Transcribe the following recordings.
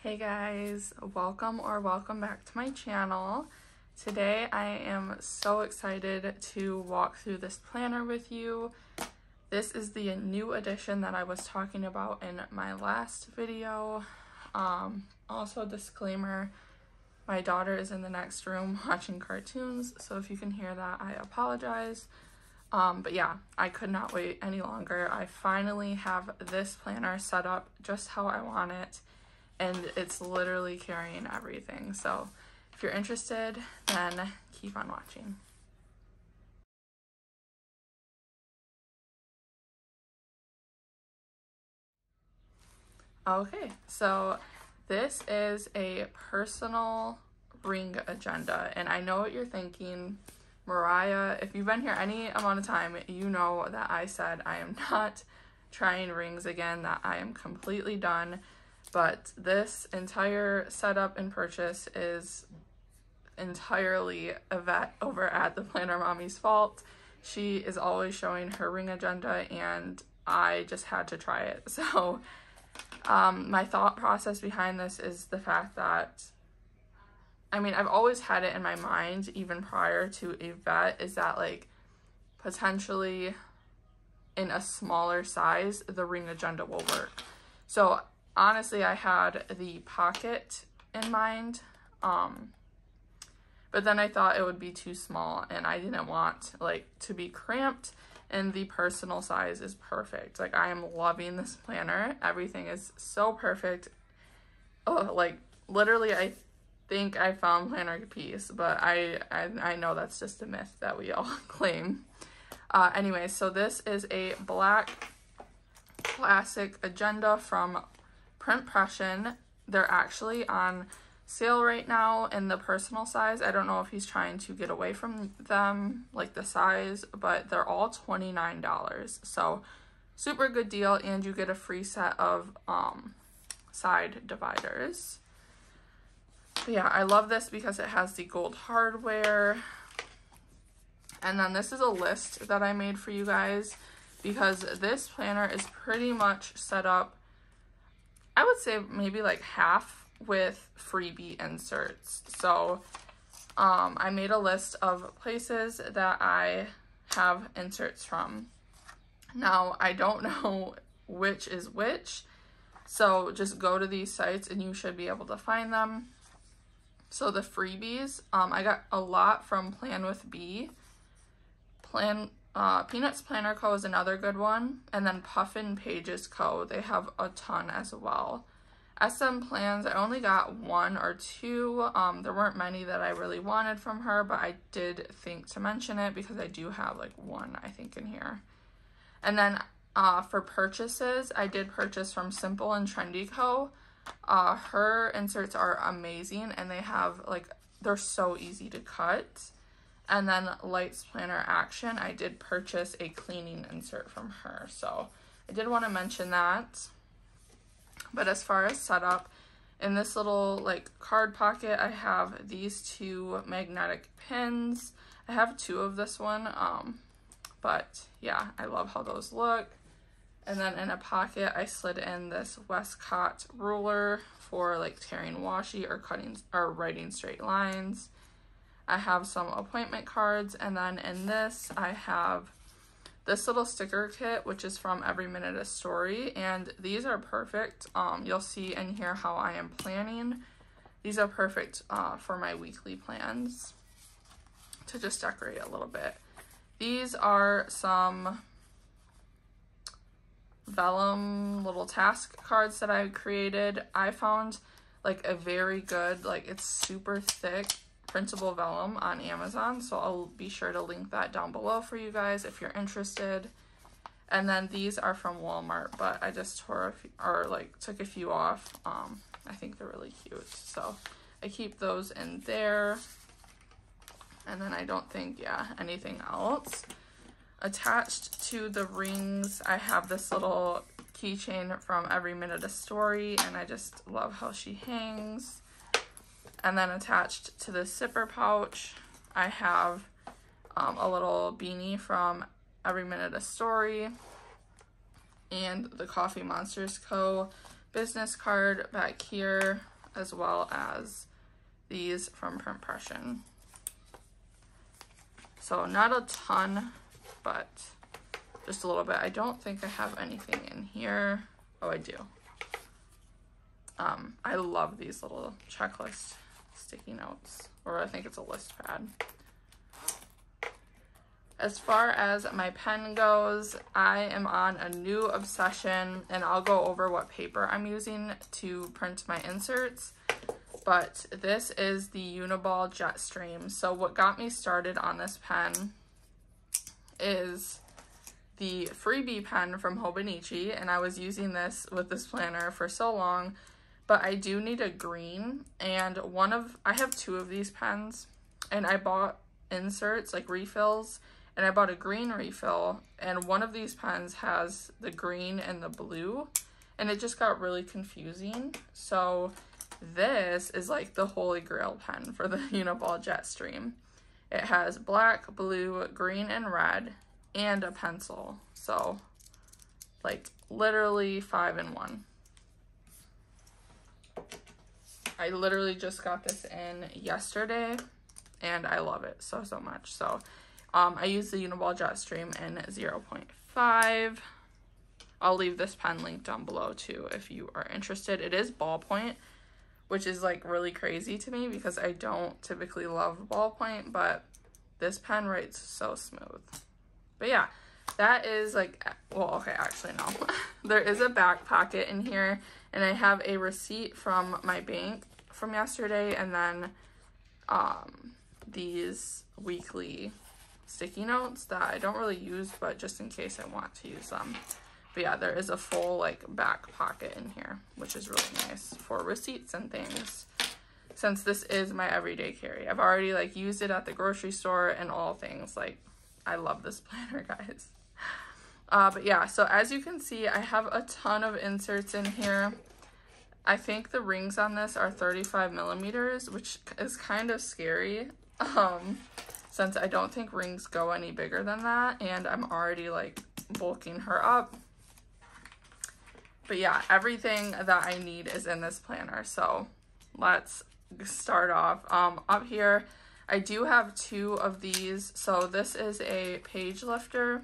Hey guys, welcome back to my channel. Today I am so excited to walk through this planner with you. This is the new edition that I was talking about in my last video. Also disclaimer, my daughter is in the next room watching cartoons, so if you can hear that, I apologize. But yeah, I could not wait any longer. I finally have this planner set up just how I want it, and it's literally carrying everything. So if you're interested, then keep on watching. Okay, so this is a personal ring agenda, and I know what you're thinking, Mariyea. If you've been here any amount of time, you know that I said I am not trying rings again, that I am completely done. But this entire setup and purchase is entirely Yvette over at the Planner Mommy's fault. She is always showing her ring agenda, and I just had to try it. So my thought process behind this is the fact that, I mean, I've always had it in my mind, even prior to Yvette, is that like potentially in a smaller size, the ring agenda will work. So honestly, I had the pocket in mind, but then I thought it would be too small, and I didn't want like to be cramped, and the personal size is perfect. Like, I am loving this planner. Everything is so perfect. Oh, like literally, I think I found planner piece, but I know that's just a myth that we all claim. Anyway, so this is a black classic agenda from Printpression. They're actually on sale right now in the personal size. I don't know if he's trying to get away from them, like the size, but they're all $29. So super good deal, and you get a free set of side dividers. But yeah, I love this because it has the gold hardware. And then this is a list that I made for you guys, because this planner is pretty much set up, I would say maybe like half with freebie inserts. So I made a list of places that I have inserts from. Now, I don't know which is which, so just go to these sites and you should be able to find them. So the freebies, I got a lot from Plan with B. Peanuts Planner Co. is another good one, and then Puffin Pages Co. They have a ton as well. SM Plans, I only got one or two. There weren't many that I really wanted from her, but I did think to mention it because I do have like one, I think, in here. And then for purchases, I did purchase from Simple and Trendy Co. Her inserts are amazing, and they have like, they're so easy to cut. And then Lights Planner Action, I did purchase a cleaning insert from her, so I did want to mention that. But as far as setup, in this little like card pocket, I have these two magnetic pins. I have two of this one, but yeah, I love how those look. And then in a pocket, I slid in this Westcott ruler for like tearing washi or cutting or writing straight lines. I have some appointment cards, and then in this I have this little sticker kit, which is from Every Minute a Story, and these are perfect. You'll see in here how I am planning. These are perfect for my weekly plans to just decorate a little bit. These are some vellum little task cards that I created. I found like a very good, like it's super thick printable vellum on Amazon, so I'll be sure to link that down below for you guys if you're interested. And then these are from Walmart, but I just tore a few, or like took a few off. I think they're really cute, so I keep those in there. And then I don't think, yeah, anything else. Attached to the rings, I have this little keychain from Every Minute a Story, and I just love how she hangs. And then attached to the zipper pouch, I have a little beanie from Every Minute a Story, and the Coffee Monsters Co. business card back here. as well as these from Printpression. So not a ton, but just a little bit. I don't think I have anything in here. Oh, I do. I love these little checklist sticky notes, or I think it's a list pad. As far as my pen goes, I am on a new obsession, and I'll go over what paper I'm using to print my inserts. But this is the Uniball Jetstream. So what got me started on this pen is the freebie pen from Hobonichi, and I was using this with this planner for so long, but I do need a green, and I have two of these pens, and I bought inserts, like refills, and I bought a green refill, and one of these pens has the green and the blue, and it just got really confusing. So this is like the holy grail pen for the Uniball Jetstream. It has black, blue, green, and red, and a pencil. So like literally 5 in 1. I literally just got this in yesterday, and I love it so much. So I use the Uniball Jetstream in 0.5. I'll leave this pen linked down below too if you are interested. It is ballpoint, which is like really crazy to me because I don't typically love ballpoint, but this pen writes so smooth. But yeah, that is like, well, okay, actually no. There is a back pocket in here, and I have a receipt from my bank from yesterday, and then these weekly sticky notes that I don't really use, but just in case I want to use them. But yeah, there is a full like back pocket in here, which is really nice for receipts and things, since this is my everyday carry. I've already like used it at the grocery store and all things. Like, I love this planner, guys. But yeah, so as you can see, I have a ton of inserts in here. I think the rings on this are 35 millimeters, which is kind of scary, since I don't think rings go any bigger than that, and I'm already like bulking her up. But yeah, everything that I need is in this planner. So let's start off. Up here, I do have two of these. So this is a page lifter.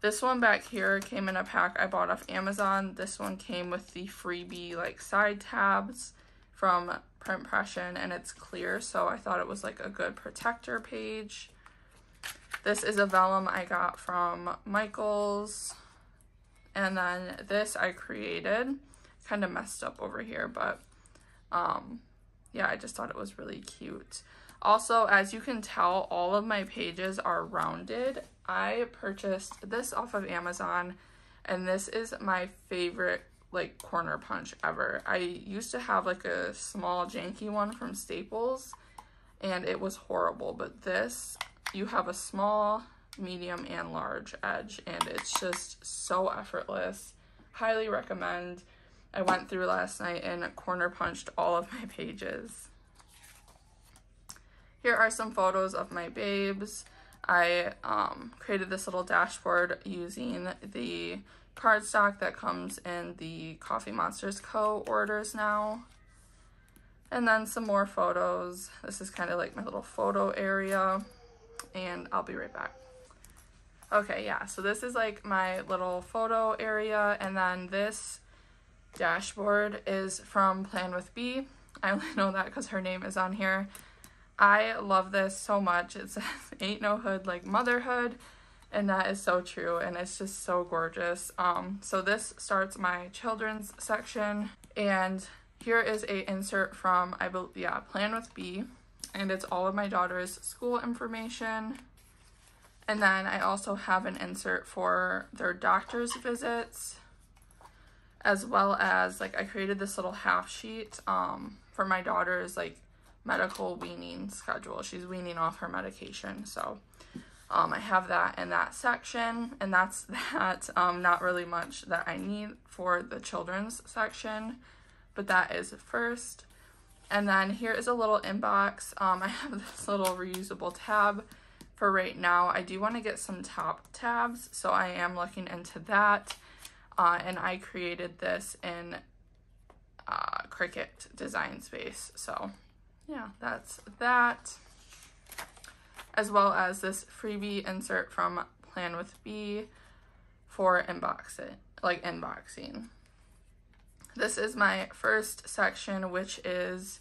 This one back here came in a pack I bought off Amazon. This one came with the freebie like side tabs from Printpression, and it's clear, so I thought it was like a good protector page. This is a vellum I got from Michael's, and then this I created. Kind of messed up over here, but yeah, I just thought it was really cute. Also, as you can tell, all of my pages are rounded. I purchased this off of Amazon, and this is my favorite like corner punch ever. I used to have like a small janky one from Staples, and it was horrible, but this, you have a small, medium, and large edge, and it's just so effortless. Highly recommend. I went through last night and corner punched all of my pages. Here are some photos of my babes. I created this little dashboard using the cardstock that comes in the Coffee Monsters Co. orders now. And then some more photos. This is kind of like my little photo area, and I'll be right back. Okay, yeah, so this is like my little photo area, and then this dashboard is from Plan with B. I only know that because her name is on here. I love this so much. It says, "Ain't no hood like motherhood," and that is so true, and it's just so gorgeous. So this starts my children's section, and here is a insert from, Plan with B, and it's all of my daughter's school information. And then I also have an insert for their doctor's visits, as well as like I created this little half sheet for my daughter's like medical weaning schedule. She's weaning off her medication, so I have that in that section, and that's that. Not really much that I need for the children's section, but that is first. And then here is a little inbox. I have this little reusable tab for right now. I do want to get some top tabs, so I am looking into that. And I created this in Cricut design space. So yeah, that's that. As well as this freebie insert from Plan with B for unboxing. This is my first section, which is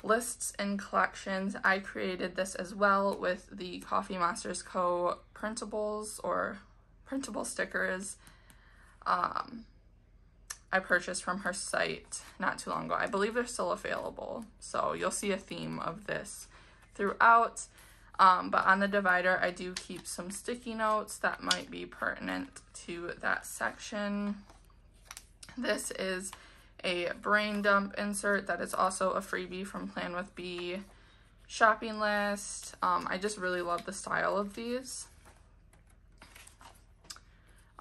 lists and collections. I created this as well with the Coffee Monsters Co. printables or printable stickers. I purchased from her site not too long ago. I believe they're still available, so you'll see a theme of this throughout. But on the divider, I do keep some sticky notes that might be pertinent to that section. This is a brain dump insert that is also a freebie from Plan with B shopping list. I just really love the style of these.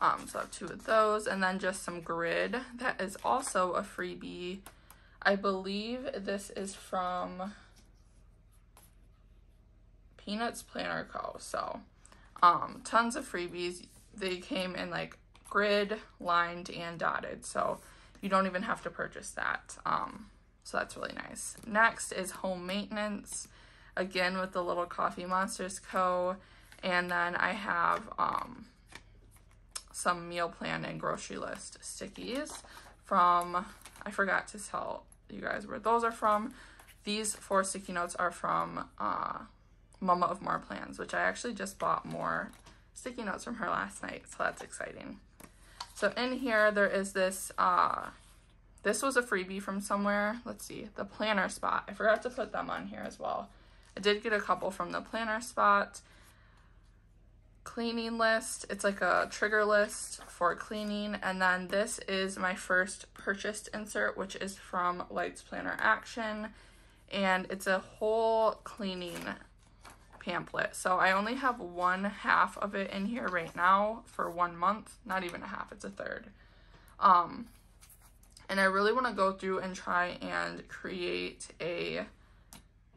So I have 2 of those, and then just some grid that is also a freebie. I believe this is from Peanuts Planner Co. So tons of freebies. They came in like grid, lined, and dotted, so you don't even have to purchase that. So that's really nice. Next is home maintenance, again with the little Coffee Monsters Co. And then I have some meal plan and grocery list stickies from, I forgot to tell you guys where those are from. These 4 sticky notes are from Mama of More Plans, which I actually just bought more sticky notes from her last night, so that's exciting. So in here there is this, this was a freebie from somewhere. Let's see, the Planner Spot. I forgot to put them on here as well. I did get a couple from the Planner Spot. Cleaning list. It's like a trigger list for cleaning. And then this is my first purchased insert, which is from Lights Planner Action. And it's a whole cleaning pamphlet. So I only have 1/2 of it in here right now for 1 month. Not even a half, it's a third. And I really want to go through and try and create a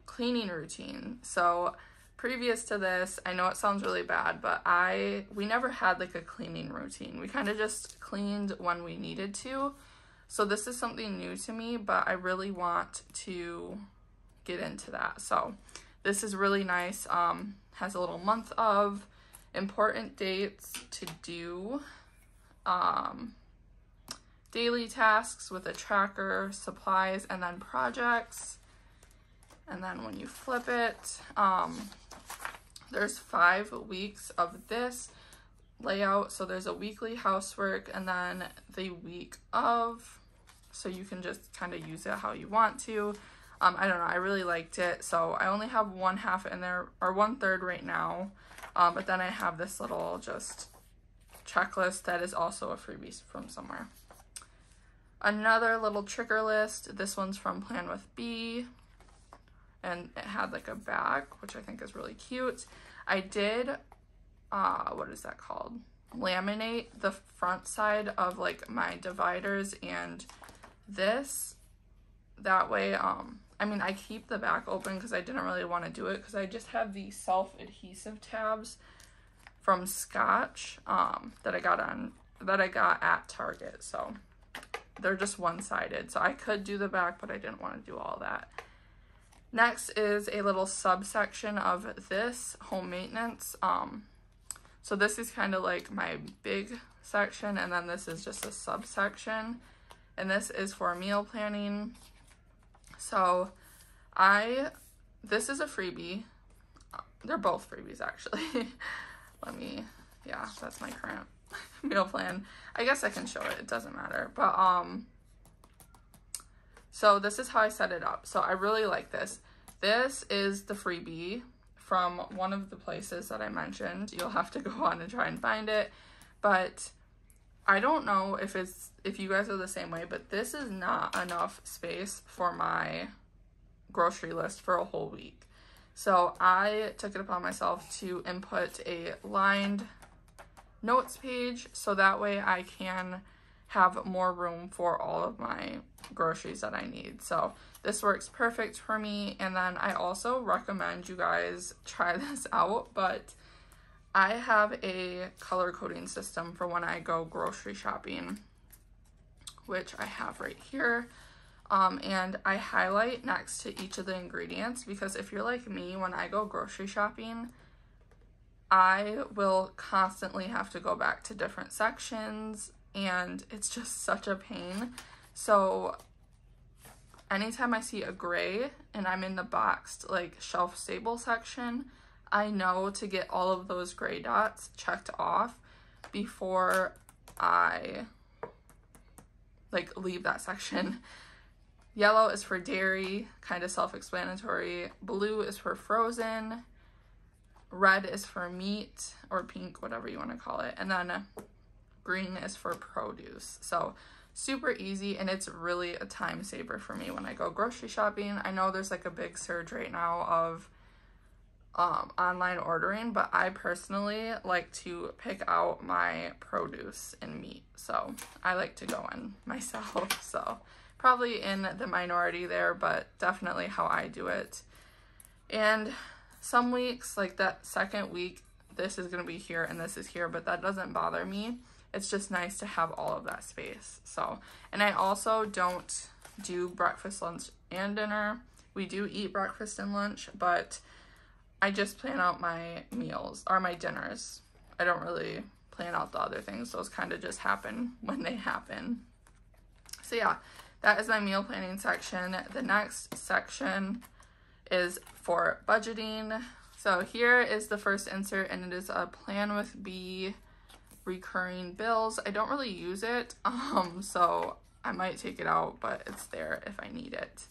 cleaning routine. So previous to this, I know it sounds really bad, but we never had like a cleaning routine. We kind of just cleaned when we needed to. So this is something new to me, but I really want to get into that. So this is really nice. Has a little month of important dates to do, daily tasks with a tracker, supplies, and then projects. And then when you flip it, there's 5 weeks of this layout. So there's a weekly housework and then the week of, so you can just kind of use it how you want to. I don't know, I really liked it. So I only have 1/2 in there, or 1/3 right now. But then I have this little just checklist that is also a freebie from somewhere. Another little trigger list. This one's from Plan with B. And it had like a bag, which I think is really cute. I did, what is that called? Laminate the front side of like my dividers and this. That way, I mean, I keep the back open because I didn't really want to do it because I just have the self-adhesive tabs from Scotch that I got at Target. So they're just one-sided. So I could do the back, but I didn't want to do all that. Next is a little subsection of this, home maintenance. So this is kind of like my big section, and then this is just a subsection. And this is for meal planning. So this is a freebie. They're both freebies actually. Yeah, that's my current meal plan. I guess I can show it, it doesn't matter. But so this is how I set it up. So I really like this. This is the freebie from one of the places that I mentioned. You'll have to go on and try and find it. But I don't know if you guys are the same way, but this is not enough space for my grocery list for a whole week. So I took it upon myself to input a lined notes page so that way I can have more room for all of my groceries that I need. So this works perfect for me. And then I also recommend you guys try this out, but I have a color coding system for when I go grocery shopping, which I have right here. And I highlight next to each of the ingredients, because if you're like me, when I go grocery shopping, I will constantly have to go back to different sections, and it's just such a pain. So anytime I see a gray and I'm in the boxed like shelf stable section, I know to get all of those gray dots checked off before I like leave that section. Yellow is for dairy, kind of self-explanatory. Blue is for frozen. Red is for meat, or pink, whatever you want to call it. And then green is for produce. So super easy, and it's really a time saver for me when I go grocery shopping. I know there's like a big surge right now of online ordering, but I personally like to pick out my produce and meat. So I like to go in myself. So probably in the minority there, but definitely how I do it. And some weeks, like that second week, this is going to be here and this is here, but that doesn't bother me. It's just nice to have all of that space. So, and I also don't do breakfast, lunch, and dinner. We do eat breakfast and lunch, but I just plan out my meals or my dinners. I don't really plan out the other things. Those kind of just happen when they happen. So yeah, that is my meal planning section. The next section is for budgeting. So here is the first insert, and it is a plan with B recurring bills. I don't really use it, so I might take it out, but it's there if I need it.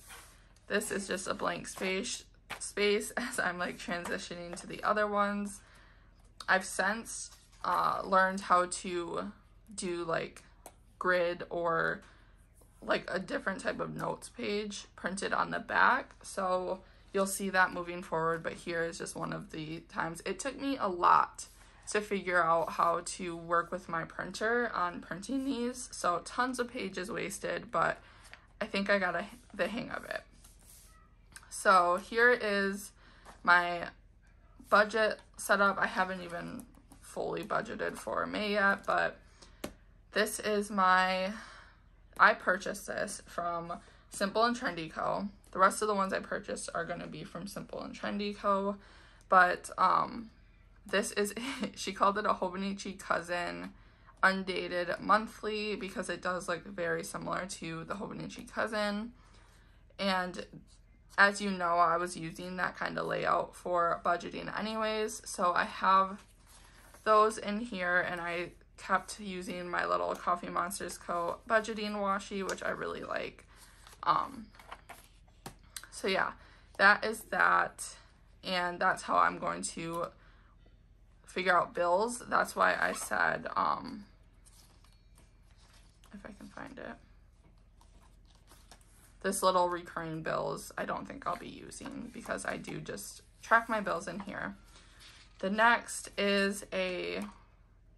This is just a blank space as I'm like transitioning to the other ones. I've since learned how to do like grid or like a different type of notes page printed on the back, so you'll see that moving forward, but here is just one of the times. It took me a lot to figure out how to work with my printer on printing these, so tons of pages wasted, but I think I got the hang of it. So here is my budget setup. I haven't even fully budgeted for May yet, but this is I purchased this from Simple and Trendy Co. The rest of the ones I purchased are going to be from Simple and Trendy Co. But this is it. She called it a Hobonichi Cousin undated monthly because it does look very similar to the Hobonichi Cousin. And as you know, I was using that kind of layout for budgeting anyways. So I have those in here, and I kept using my little Coffee Monsters Co. budgeting washi, which I really like. So yeah, that is that, and that's how I'm going to figure out bills. That's why I said, if I can find it, this little recurring bills, I don't think I'll be using because I do just track my bills in here. The next is a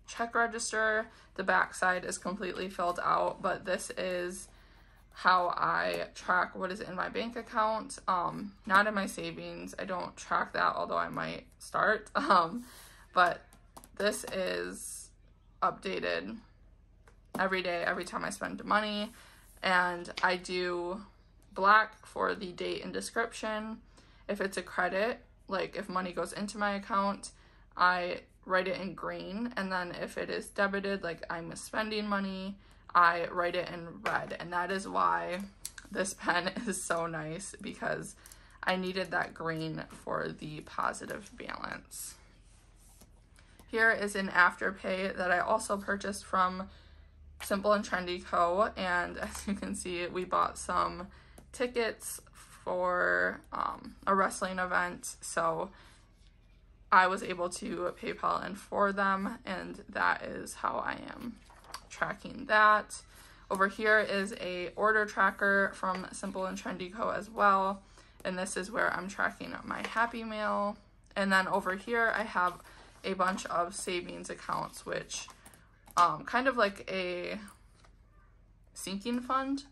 check register. The back side is completely filled out, but this is how I track what is in my bank account. Not in my savings. I don't track that, although I might start. But this is updated every day, every time I spend money. And I do black for the date and description. If it's a credit, like if money goes into my account, I write it in green. And then if it is debited, like I'm spending money, I write it in red. And that is why this pen is so nice, because I needed that green for the positive balance. Here is an Afterpay that I also purchased from Simple and Trendy Co. And as you can see, we bought some tickets for a wrestling event. So I was able to PayPal in for them, and that is how I am tracking that. Over here is a order tracker from Simple and Trendy Co. as well, and this is where I'm tracking my Happy Mail. And then over here I have a bunch of savings accounts, which kind of like a sinking fund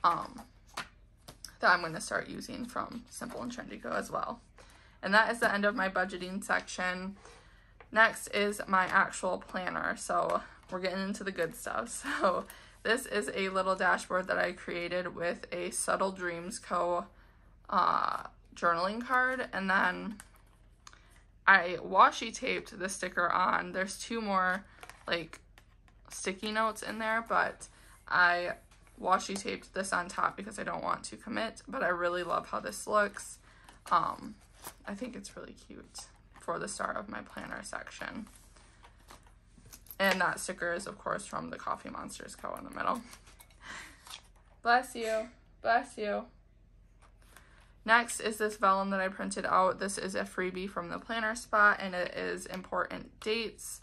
that I'm going to start using from Simple and Trendy Co. as well. And that is the end of my budgeting section. Next is my actual planner. So we're getting into the good stuff. So This is a little dashboard that I created with a Subtle Dreams Co. Journaling card, and then I washi taped the sticker on. There's 2 more like sticky notes in there, but I washi taped this on top because I don't want to commit, but I really love how this looks. I think it's really cute for the start of my planner section. And that sticker is, of course, from the Coffee Monsters Co. in the middle. Bless you. Bless you. Next is this vellum that I printed out. This is a freebie from the planner spot, and it is important dates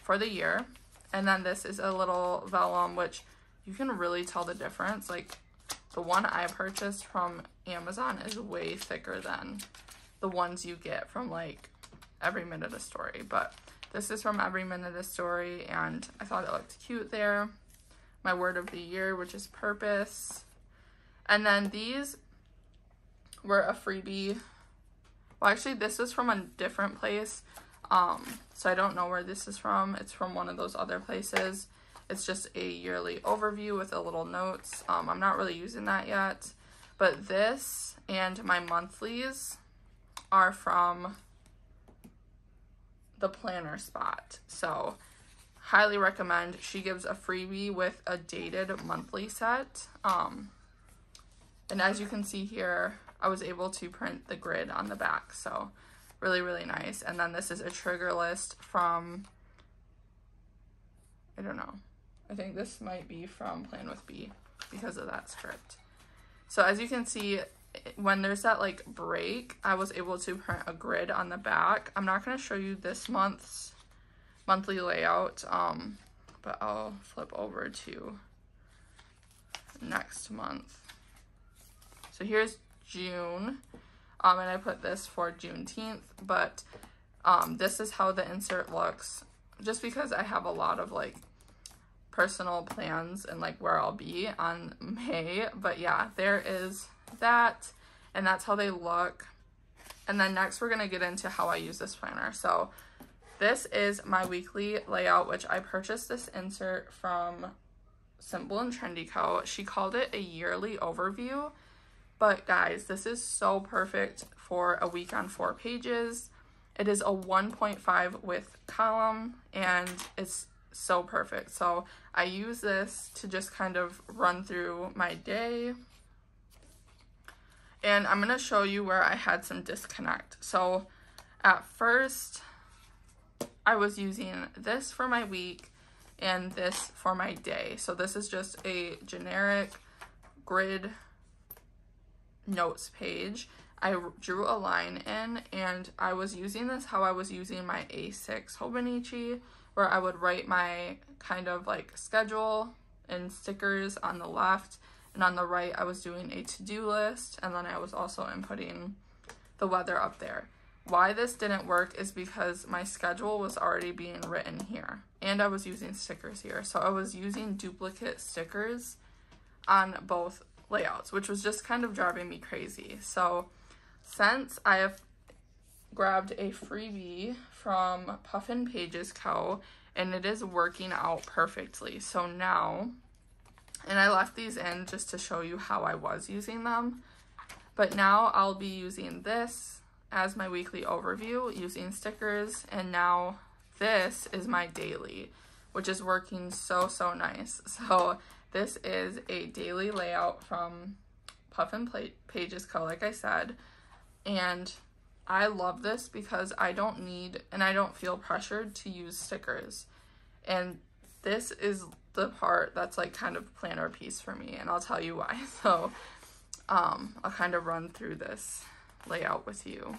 for the year. And then this is a little vellum, which you can really tell the difference. Like, the one I purchased from Amazon is way thicker than the ones you get from, like, Every Minute a Story. But this is from Every Minute a Story, and I thought it looked cute there. My word of the year, which is purpose. And then these were a freebie. Well, actually, this is from a different place. So I don't know where this is from. It's from one of those other places. It's just a yearly overview with a little notes. I'm not really using that yet. But this and my monthlies are from the planner spot. So highly recommend. She gives a freebie with a dated monthly set. And as you can see here, I was able to print the grid on the back. So really, really nice. And then this is a trigger list from, I don't know. I think this might be from Plan with B because of that script. So as you can see, when there's that like break, I was able to print a grid on the back. I'm not going to show you this month's monthly layout, but I'll flip over to next month. So here's June, and I put this for Juneteenth, but this is how the insert looks, just because I have a lot of like personal plans and like where I'll be on May. But yeah, there is that, and that's how they look. And then next we're gonna get into how I use this planner. So this is my weekly layout, which I purchased this insert from Simple and Trendy Co. She called it a yearly overview, but guys, this is so perfect for a week on 4 pages. It is a 1.5 width column, and it's so perfect. So I use this to just kind of run through my day. And I'm going to show you where I had some disconnect. So at first, I was using this for my week and this for my day. So this is just a generic grid notes page. I drew a line in, and I was using this how I was using my A6 Hobonichi, where I would write my kind of like schedule and stickers on the left, and on the right I was doing a to-do list, and then I was also inputting the weather up there. Why this didn't work is because my schedule was already being written here, and I was using stickers here. So I was using duplicate stickers on both layouts, which was just kind of driving me crazy. So since I have grabbed a freebie from Puffin Pages Co., and it is working out perfectly. So now, and I left these in just to show you how I was using them, but now I'll be using this as my weekly overview using stickers, and now this is my daily, which is working so nice. So this is a daily layout from Puffin Pages Co., like I said, and I love this because I don't need, and I don't feel pressured to use stickers. And this is the part that's like kind of planner piece for me, and I'll tell you why. So I'll kind of run through this layout with you.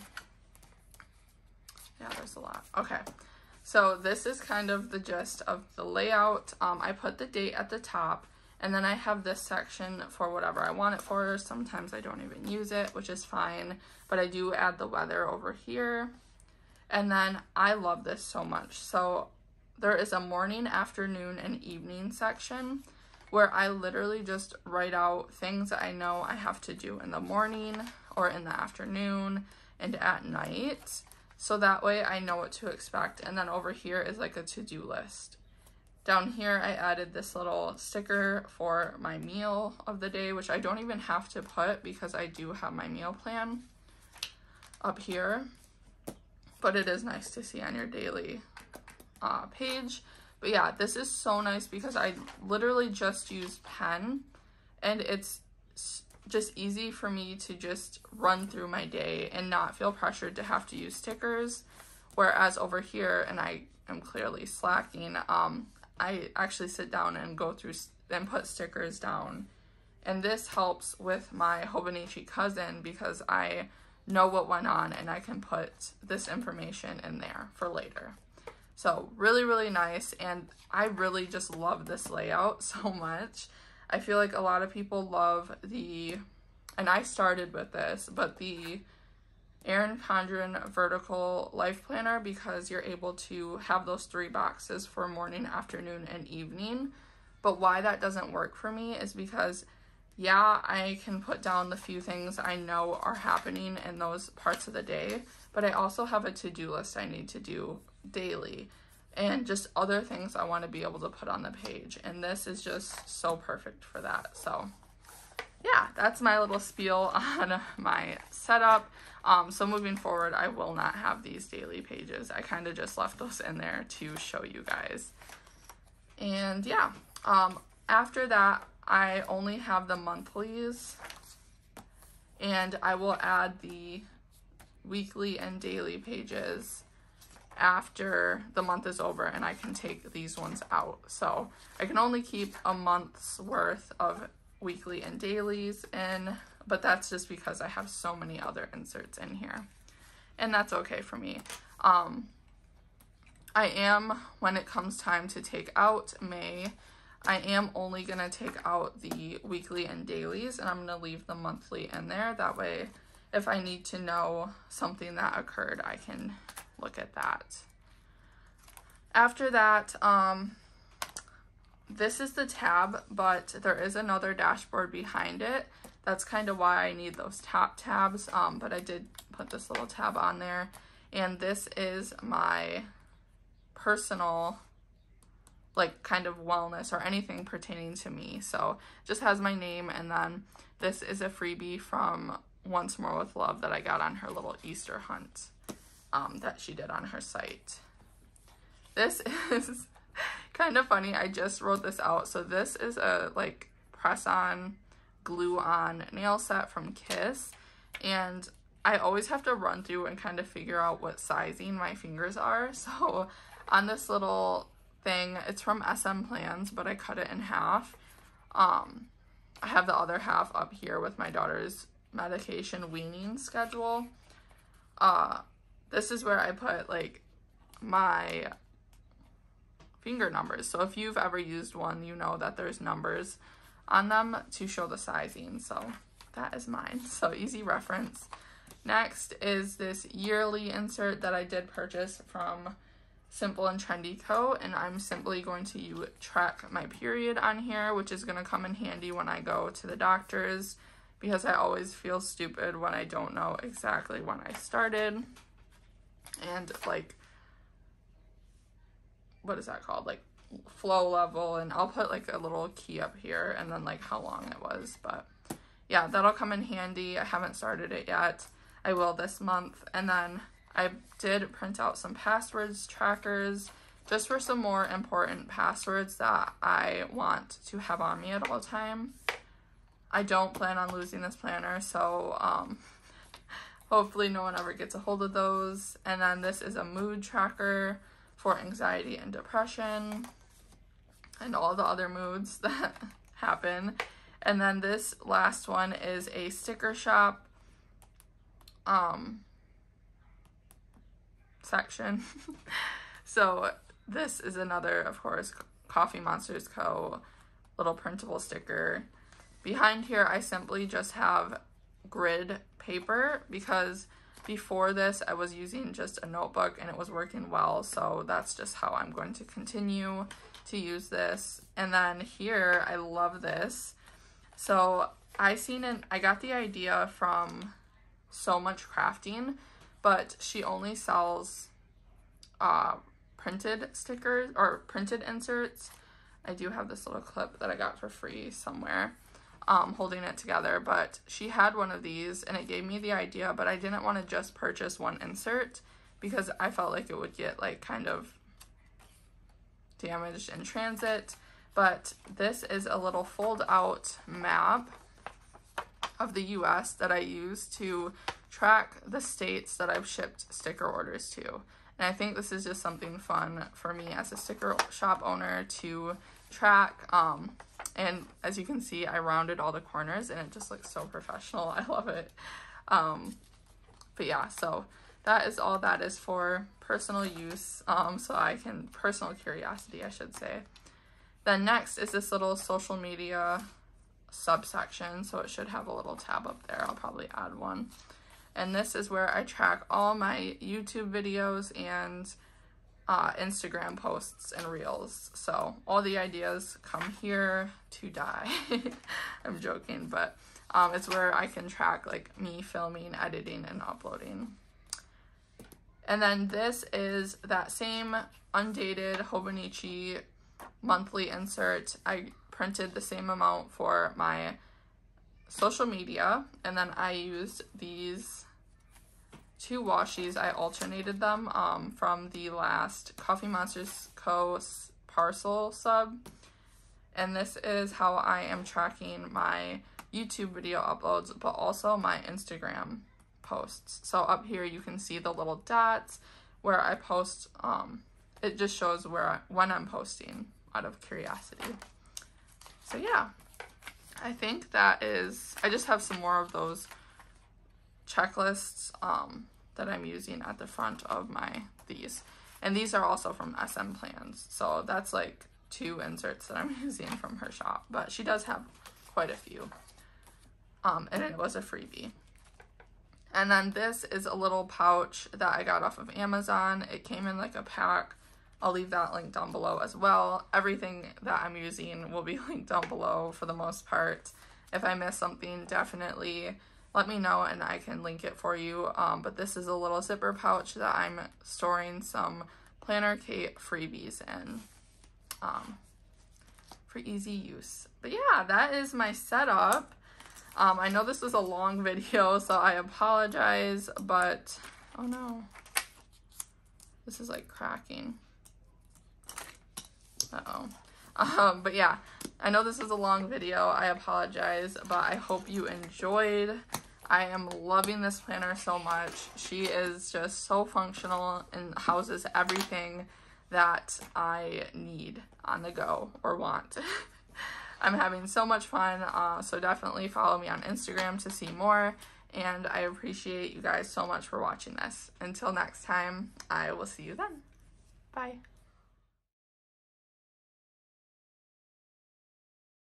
Yeah, there's a lot. Okay, so this is kind of the gist of the layout. I put the date at the top, and then I have this section for whatever I want it for. Sometimes I don't even use it, which is fine, but I do add the weather over here. And then I love this so much. So there is a morning, afternoon, and evening section where I literally just write out things that I know I have to do in the morning or in the afternoon and at night. So that way I know what to expect. And then over here is like a to-do list. Down here, I added this little sticker for my meal of the day, which I don't even have to put because I do have my meal plan up here. But it is nice to see on your daily page. But yeah, this is so nice because I literally just use pen, and it's just easy for me to just run through my day and not feel pressured to have to use stickers. Whereas over here, and I am clearly slacking, I actually sit down and go through and put stickers down. And this helps with my Hobonichi cousin because I know what went on and I can put this information in there for later. So really, really nice. And I really just love this layout so much. I feel like a lot of people love and I started with this, but the Erin Condren vertical life planner, because you're able to have those 3 boxes for morning, afternoon, and evening. But why that doesn't work for me is because, yeah, I can put down the few things I know are happening in those parts of the day, but I also have a to-do list I need to do daily and just other things I want to be able to put on the page. And this is just so perfect for that. So yeah, that's my little spiel on my setup. So moving forward, I will not have these daily pages. I kind of just left those in there to show you guys. And yeah, after that, I only have the monthlies, and I will add the weekly and daily pages after the month is over, and I can take these ones out. So I can only keep a month's worth of weekly and dailies in, but that's just because I have so many other inserts in here, and that's okay for me. I am, when it comes time to take out May, I am only going to take out the weekly and dailies, and I'm going to leave the monthly in there. That way, if I need to know something that occurred, I can look at that. After that, this is the tab, but there is another dashboard behind it. That's kind of why I need those top tabs, but I did put this little tab on there. And this is my personal, like, kind of wellness or anything pertaining to me. So just has my name, and then this is a freebie from Once More with Love that I got on her little Easter hunt that she did on her site. This is kind of funny. I just wrote this out. So this is a like press-on, glue-on nail set from Kiss, and I always have to run through and kind of figure out what sizing my fingers are. So on this little thing, it's from SM Plans, but I cut it in half. I have the other half up here with my daughter's medication weaning schedule. This is where I put like my finger numbers. So if you've ever used one, you know that there's numbers on them to show the sizing. So that is mine. So easy reference. Next is this yearly insert that I did purchase from Simple and Trendy Co. And I'm simply going to track my period on here, which is going to come in handy when I go to the doctor's, because I always feel stupid when I don't know exactly when I started. And like, what is that called? Like flow level, and I'll put like a little key up here and then like how long it was. But yeah, that'll come in handy. I haven't started it yet. I will this month. And then I did print out some passwords trackers just for some more important passwords that I want to have on me at all time. I don't plan on losing this planner, so hopefully no one ever gets a hold of those. And then this is a mood tracker for anxiety and depression and all the other moods that happen. And then this last one is a sticker shop section. So this is another, of course, Coffee Monsters Co. little printable sticker. Behind here, I simply just have grid paper because before this, I was using just a notebook and it was working well. So that's just how I'm going to continue to use this. And then here, I love this. So I got the idea from So Much Crafting, but she only sells printed stickers or printed inserts. I do have this little clip that I got for free somewhere, holding it together, but she had one of these and it gave me the idea, but I didn't want to just purchase one insert because I felt like it would get like kind of damaged in transit. But this is a little fold out map of the US that I use to track the states that I've shipped sticker orders to. And I think this is just something fun for me as a sticker shop owner to track. And as you can see, I rounded all the corners and it just looks so professional. I love it. But yeah, so that is all that is for personal use. Personal curiosity, I should say. Then next is this little social media subsection. So it should have a little tab up there. I'll probably add one. And this is where I track all my YouTube videos and Instagram posts and reels. So all the ideas come here to die. I'm joking, but it's where I can track like me filming, editing, and uploading. And then this is that same undated Hobonichi monthly insert. I printed the same amount for my social media, and then I used these two washies. I alternated them from the last Coffee Monsters Co. parcel sub, and this is how I am tracking my YouTube video uploads, but also my Instagram posts. So up here you can see the little dots where I post. It just shows when I'm posting, out of curiosity. So yeah, I think that is, I just have some more of those checklists that I'm using at the front of these. And these are also from SM Plans. So that's like 2 inserts that I'm using from her shop. But she does have quite a few. And it was a freebie. And then this is a little pouch that I got off of Amazon. It came in like a pack. I'll leave that link down below as well. Everything that I'm using will be linked down below for the most part. If I miss something, definitely let me know and I can link it for you. But this is a little zipper pouch that I'm storing some Planner Kate freebies in for easy use. But yeah, that is my setup. I know this was a long video, so I apologize, but oh no, this is like cracking. Uh-oh. But yeah, I know this is a long video. I apologize, but I hope you enjoyed. I am loving this planner so much. She is just so functional and houses everything that I need on the go or want. I'm having so much fun, so definitely follow me on Instagram to see more, and I appreciate you guys so much for watching this. Until next time, I will see you then. Bye.